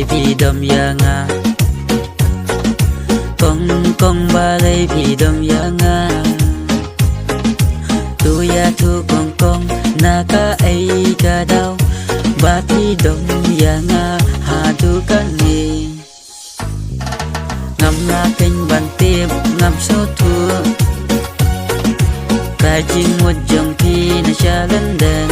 lay pi dom ya nga kong ba lay pi dom ya nga tu ya tu kong na ka ai ka đau ba pi dom ya nga ha tu kan ni ngam la kênh bàn tiệp ngam số thua cái chinh một dòng thi na cha lên đèn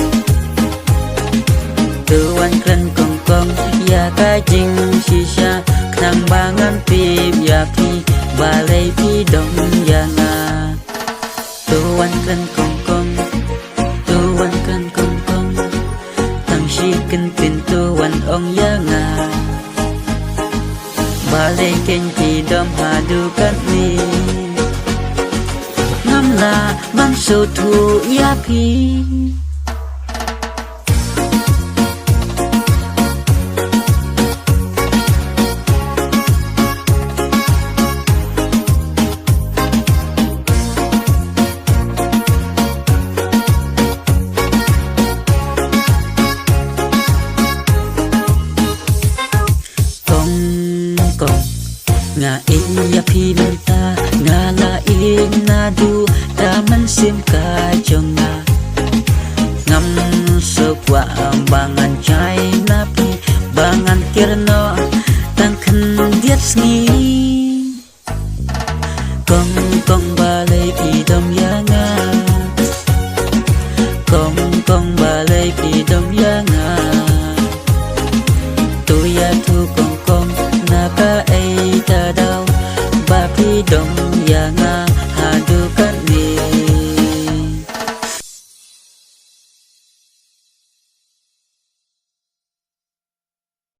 từวันครันกองอยากกายจริงชีชาครั้งบางอันปีบอยากพี่บาเลยพี่ดงยางาตัววันครันกองตัววันครันกองตั้งชีกันเป็นตัววันองยางาบาเลยเก่งที่ดมหาดูกันนี้น้ำลาบังสูทูยาพี่nga in ya pi menta nga la in na du ta man sim ka chong nga ngam so kwa bangan chai na pi bangan kirno tang khan diet sngi kong ba lay pi dom ya nga kong ba lay pi dom ya nga tu ya tu kong na ka ai ta đau ba pi dom ya nga